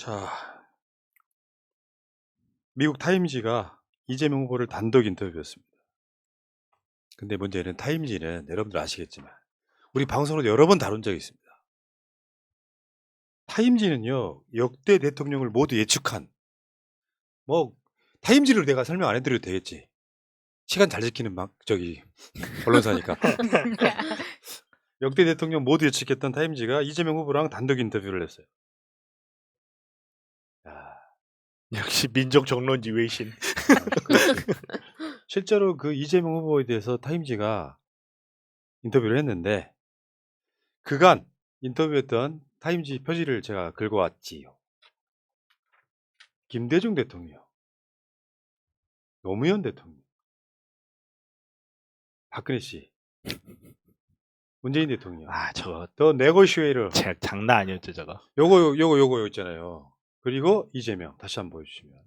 자, 미국 타임지가 이재명 후보를 단독 인터뷰했습니다. 근데 문제는 타임지는 여러분들 아시겠지만 우리 방송으로 여러 번 다룬 적이 있습니다. 타임지는요, 역대 대통령을 모두 예측한, 타임지를 내가 설명 안 해드려도 되겠지. 시간 잘 지키는 언론사니까. 역대 대통령 모두 예측했던 타임지가 이재명 후보랑 단독 인터뷰를 했어요. 야, 역시 민족 정론지 외신. 그렇지. 실제로 그 이재명 후보에 대해서 타임지가 인터뷰를 했는데 그간 인터뷰했던 타임지 표지를 제가 긁어왔지요. 김대중 대통령, 노무현 대통령, 박근혜 씨, 문재인 대통령. 저거 더 네고시에이터. 장난 아니었죠 저거. 요거 있잖아요. 그리고 이재명 다시 한번 보여주시면.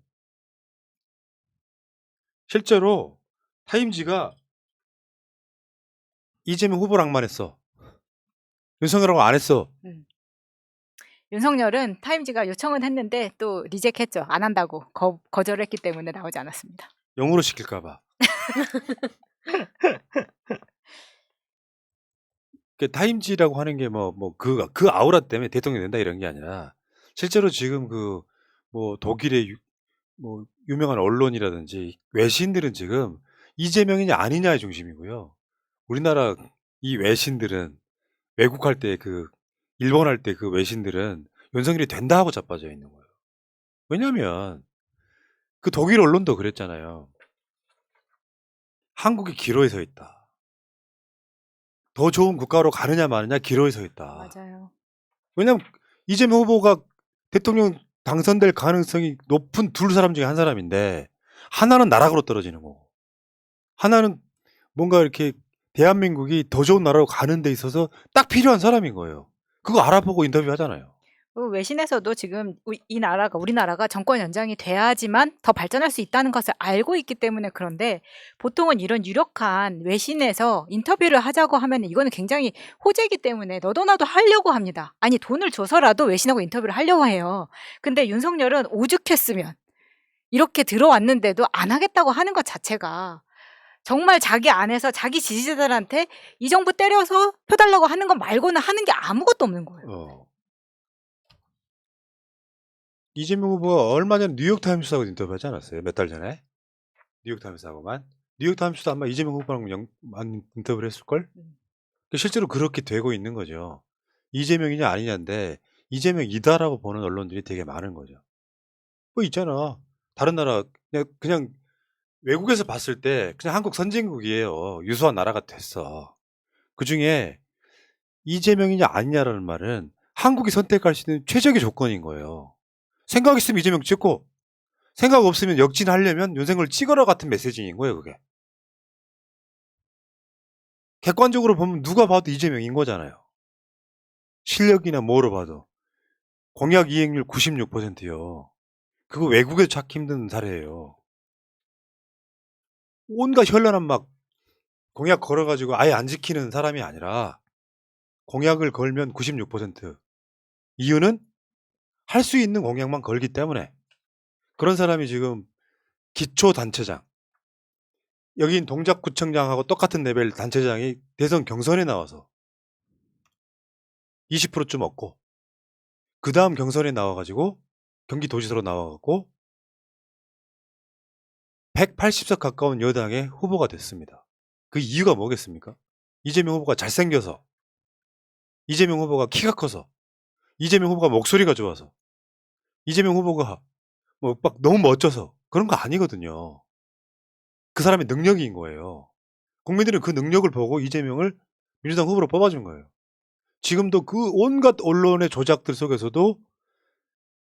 실제로 타임지가 이재명 후보랑만 했어. 윤석열하고 안 했어. 윤석열은 타임지가 요청은 했는데 또 리젝했죠. 안 한다고 거절했기 때문에 나오지 않았습니다. 영으로 시킬까봐. 그 타임지라고 하는 게 그 아우라 때문에 대통령이 된다 이런 게 아니라 실제로 지금 독일의 유명한 언론이라든지 외신들은 지금 이재명이냐 아니냐의 중심이고요. 우리나라 이 외신들은 외국할 때 일본 할 때 그 외신들은 윤석열이 된다 하고 자빠져 있는 거예요. 왜냐면 그 독일 언론도 그랬잖아요. 한국이 기로에 서 있다. 더 좋은 국가로 가느냐 마느냐 기로에 서 있다. 맞아요. 왜냐면 이재명 후보가 대통령 당선될 가능성이 높은 두 사람 중에 한 사람인데 하나는 나락으로 떨어지는 거고 하나는 뭔가 이렇게 대한민국이 더 좋은 나라로 가는 데 있어서 딱 필요한 사람인 거예요. 그거 알아보고 인터뷰 하잖아요. 외신에서도 지금 우리나라가 정권 연장이 돼야지만 더 발전할 수 있다는 것을 알고 있기 때문에 그런데 보통은 이런 유력한 외신에서 인터뷰를 하자고 하면 이거는 굉장히 호재이기 때문에 너도 나도 하려고 합니다. 아니 돈을 줘서라도 외신하고 인터뷰를 하려고 해요. 근데 윤석열은 오죽했으면 이렇게 들어왔는데도 안 하겠다고 하는 것 자체가 정말 자기 안에서 자기 지지자들한테 이 정부 때려서 표 달라고 하는 것 말고는 하는 게 아무것도 없는 거예요. 이재명 후보가 얼마 전에 뉴욕타임스하고 인터뷰하지 않았어요? 몇 달 전에? 뉴욕타임스하고만? 뉴욕타임스도 아마 이재명 후보랑 인터뷰를 했을걸? 실제로 그렇게 되고 있는 거죠. 이재명이냐 아니냐인데 이재명이다라고 보는 언론들이 되게 많은 거죠. 있잖아. 다른 나라 그냥 외국에서 봤을 때 그냥 한국 선진국이에요. 유수한 나라가 됐어. 그중에 이재명이냐 아니냐라는 말은 한국이 선택할 수 있는 최적의 조건인 거예요. 생각 있으면 이재명 찍고 생각 없으면 역진하려면 윤석열 찍어라 같은 메시지인 거예요. 그게. 객관적으로 보면 누가 봐도 이재명인 거잖아요. 실력이나 뭐로 봐도. 공약 이행률 96%요. 그거 외국에서 찾기 힘든 사례예요. 온갖 현란한 공약 걸어가지고 아예 안 지키는 사람이 아니라 공약을 걸면 96%. 이유는 할 수 있는 공약만 걸기 때문에. 그런 사람이 지금 기초단체장, 여긴 동작구청장하고 똑같은 레벨 단체장이 대선 경선에 나와서 20%쯤 얻고 그 다음 경선에 나와가지고 경기도지사로 나와갖고 180석 가까운 여당의 후보가 됐습니다. 그 이유가 뭐겠습니까? 이재명 후보가 잘생겨서, 이재명 후보가 키가 커서, 이재명 후보가 목소리가 좋아서, 이재명 후보가 너무 멋져서 그런 거 아니거든요. 그 사람의 능력인 거예요. 국민들은 그 능력을 보고 이재명을 민주당 후보로 뽑아준 거예요. 지금도 그 온갖 언론의 조작들 속에서도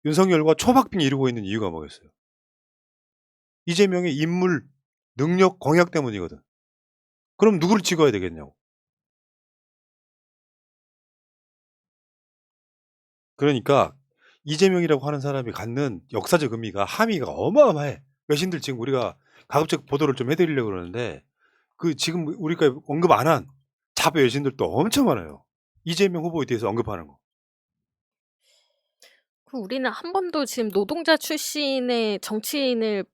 윤석열과 초박빙이 이루고 있는 이유가 뭐겠어요? 이재명의 인물, 능력, 공약 때문이거든. 그럼 누구를 찍어야 되겠냐고. 그러니까 이재명이라고 하는 사람이 갖는 역사적 의미가 함의가 어마어마해. 외신들 지금 우리가 가급적 보도를 좀 해드리려고 그러는데 지금 우리가 언급 안 한 자배 외신들도 엄청 많아요. 이재명 후보에 대해서 언급하는 거. 우리는 한 번도 지금 노동자 출신의 정치인을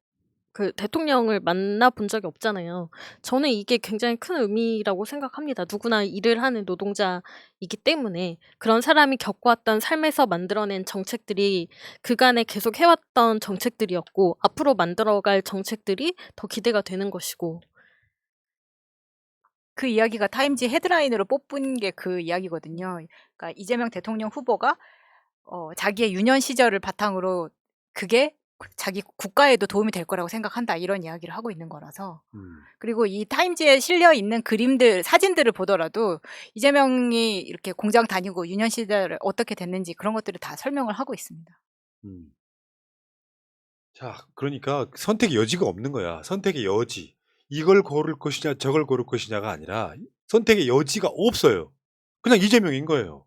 그 대통령을 만나본 적이 없잖아요. 저는 이게 굉장히 큰 의미라고 생각합니다. 누구나 일을 하는 노동자이기 때문에 그런 사람이 겪어왔던 삶에서 만들어낸 정책들이 그간에 계속 해왔던 정책들이었고 앞으로 만들어갈 정책들이 더 기대가 되는 것이고 그 이야기가 타임지 헤드라인으로 뽑은 게 그 이야기거든요. 그러니까 이재명 대통령 후보가 자기의 유년 시절을 바탕으로 그게 자기 국가에도 도움이 될 거라고 생각한다 이런 이야기를 하고 있는 거라서 그리고 이 타임지에 실려 있는 그림들 사진들을 보더라도 이재명이 이렇게 공장 다니고 유년 시절을 어떻게 됐는지 그런 것들을 다 설명을 하고 있습니다. 음. 자, 그러니까 선택의 여지가 없는 거야. 선택의 여지. 이걸 고를 것이냐, 저걸 고를 것이냐가 아니라 선택의 여지가 없어요. 그냥 이재명인 거예요.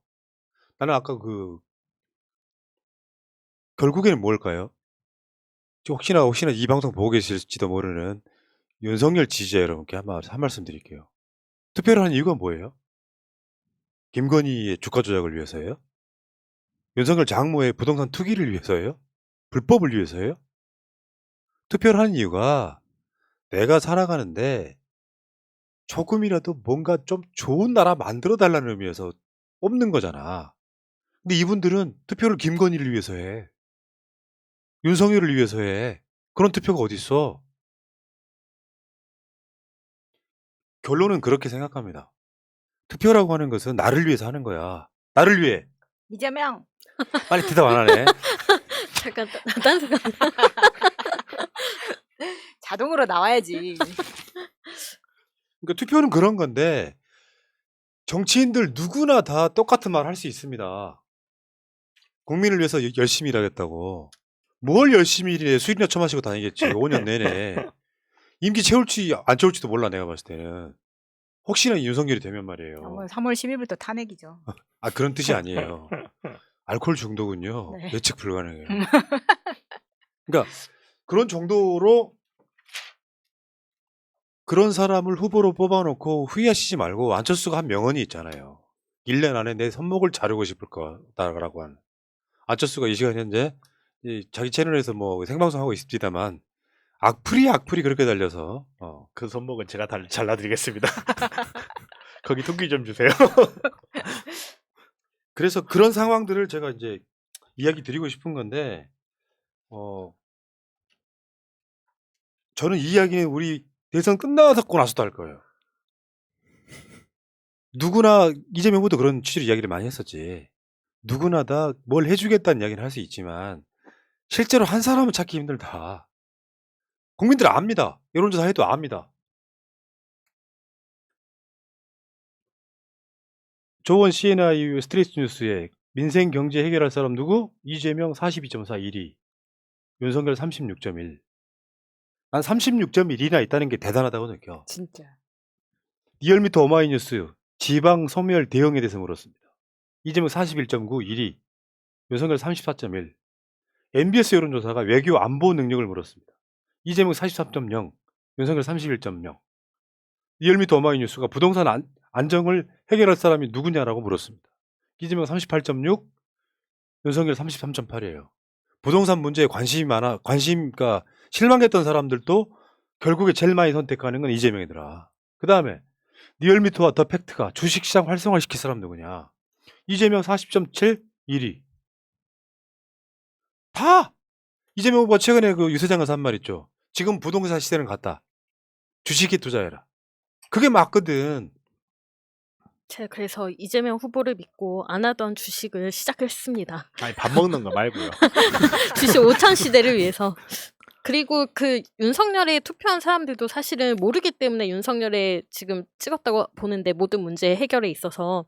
나는 아까 결국에는 뭘까요? 혹시나 이 방송 보고 계실지도 모르는 윤석열 지지자 여러분께 한 말씀 드릴게요. 투표를 하는 이유가 뭐예요? 김건희의 주가 조작을 위해서예요? 윤석열 장모의 부동산 투기를 위해서예요? 불법을 위해서예요? 투표를 하는 이유가 내가 살아가는데 조금이라도 뭔가 좀 좋은 나라 만들어 달라는 의미에서 뽑는 거잖아. 근데 이분들은 투표를 김건희를 위해서 해. 윤석열을 위해서 해. 그런 투표가 어딨어? 결론은 그렇게 생각합니다. 투표라고 하는 것은 나를 위해서 하는 거야. 나를 위해. 이재명 빨리 대답 안 하네. 잠깐 딴 생각. 자동으로 나와야지. 그러니까 투표는 그런 건데 정치인들 누구나 다 똑같은 말 할 수 있습니다. 국민을 위해서 열심히 일하겠다고. 뭘 열심히 일해. 술이나 처마시고 다니겠지. 5년 내내. 임기 채울지 안 채울지도 몰라 내가 봤을 때는. 혹시나 윤석열이 되면 말이에요. 3월 10일부터 탄핵이죠. 아, 그런 뜻이 아니에요. 알코올 중독은요. 네. 예측 불가능해요. 그러니까 그런 정도로 그런 사람을 후보로 뽑아놓고 후회하시지 말고 안철수가 한 명언이 있잖아요. 1년 안에 내 손목을 자르고 싶을 거다라고 하는. 안철수가 이 시간 현재 자기 채널에서 뭐 생방송하고 있습니다만 악플이 그렇게 달려서 그 손목은 제가 잘라드리겠습니다. 거기 토끼 좀 주세요. 그래서 그런 상황들을 제가 이제 이야기 드리고 싶은 건데 저는 이 이야기는 우리 대선 끝나고 나서도 할 거예요. 누구나 이재명 후보도 그런 취지로 이야기를 많이 했었지. 누구나 다 뭘 해주겠다는 이야기는 할 수 있지만 실제로 한 사람은 찾기 힘들다. 국민들 압니다. 여론조사 해도 압니다. 조원 CNI 스트레이트 뉴스에 민생 경제 해결할 사람 누구? 이재명 42.4 1위. 윤석열 36.1. 난 36.1이나 있다는 게 대단하다고 느껴. 진짜. 리얼미터 오마이뉴스 지방 소멸 대응에 대해서 물었습니다. 이재명 41.9 1위. 윤석열 34.1. MBS 여론조사가 외교 안보 능력을 물었습니다. 이재명 43.0. 윤석열 31.0. 리얼미터 오마이뉴스가 부동산 안정을 해결할 사람이 누구냐라고 물었습니다. 이재명 38.6. 윤석열 33.8이에요. 부동산 문제에 그러니까 실망했던 사람들도 결국에 제일 많이 선택하는 건 이재명이더라. 그 다음에 리얼미터와 더 팩트가 주식시장 활성화시킬 사람 누구냐? 이재명 40.7 1위. 다 이재명 후보가 최근에 그 유세장에서 한 말 있죠. 지금 부동산 시대는 갔다. 주식에 투자해라. 그게 맞거든. 제가 그래서 이재명 후보를 믿고 안 하던 주식을 시작했습니다. 아니 밥 먹는 거 말고요. 주식 5천 시대를 위해서. 그리고 그 윤석열에 투표한 사람들도 사실은 모르기 때문에 윤석열에 지금 찍었다고 보는데 모든 문제 해결에 있어서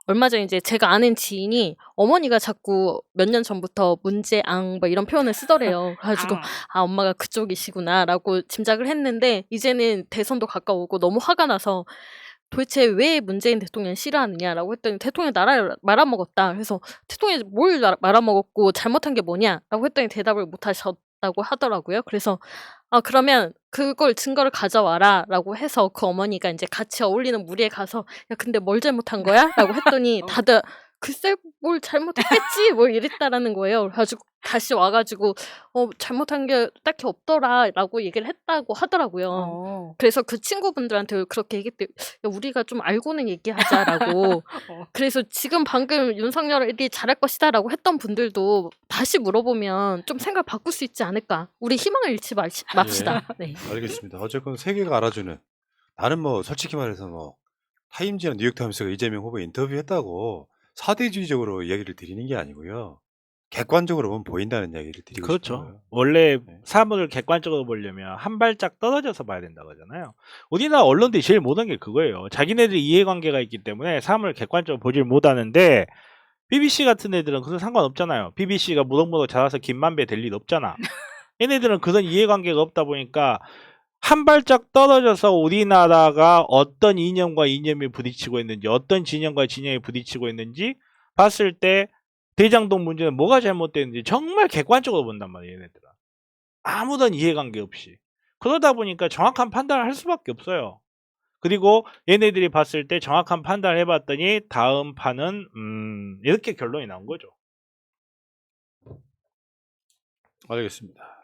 얼마 전에 이제 제가 아는 지인이 어머니가 자꾸 몇 년 전부터 문제앙 뭐 이런 표현을 쓰더래요. 그래가지고 아 엄마가 그쪽이시구나라고 짐작을 했는데 이제는 대선도 가까우고 너무 화가 나서 도대체 왜 문재인 대통령 싫어하느냐라고 했더니 대통령이 나라를 말아먹었다. 그래서 대통령이 뭘 말아먹었고 잘못한 게 뭐냐라고 했더니 대답을 못하셨다고 하더라고요. 그래서 아 그러면 그걸 증거를 가져와라라고 해서 그 어머니가 이제 같이 어울리는 무리에 가서 야 근데 뭘 잘못한 거야?라고 했더니 다들 글쎄 뭘 잘못했겠지 뭐 이랬다라는 거예요. 그래가지고 다시 와가지고 잘못한 게 딱히 없더라라고 얘기를 했다고 하더라고요. 어. 그래서 그 친구분들한테 그렇게 얘기했대. 야, 우리가 좀 알고는 얘기하자라고. 그래서 지금 방금 윤석열이 잘할 것이다라고 했던 분들도 다시 물어보면 좀 생각 바꿀 수 있지 않을까. 우리 희망을 잃지 맙시다. 네. 알겠습니다. 어쨌건 세계가 알아주는 나는 뭐 솔직히 말해서 뭐 타임지나 뉴욕타임스가 이재명 후보 인터뷰했다고 사대주의적으로 이야기를 드리는 게 아니고요. 객관적으로 보면 보인다는 이야기를 드리고 그렇죠. 싶어요. 원래 네. 사물을 객관적으로 보려면 한 발짝 떨어져서 봐야 된다고 하잖아요. 우리나라 언론들이 제일 못한 게 그거예요. 자기네들이 이해관계가 있기 때문에 사물을 객관적으로 보질 못하는데 BBC 같은 애들은 그건 상관없잖아요. BBC가 무럭무럭 자라서 김만배 될 일 없잖아. 얘네들은 그런 이해관계가 없다 보니까 한 발짝 떨어져서 우리나라가 어떤 이념과 이념이 부딪히고 있는지 어떤 진영과 진영이 부딪히고 있는지 봤을 때 대장동 문제는 뭐가 잘못됐는지 정말 객관적으로 본단 말이에요. 얘네들은. 아무런 이해관계 없이. 그러다 보니까 정확한 판단을 할 수밖에 없어요. 그리고 얘네들이 봤을 때 정확한 판단을 해봤더니 다음 판은 이렇게 결론이 나온 거죠. 알겠습니다.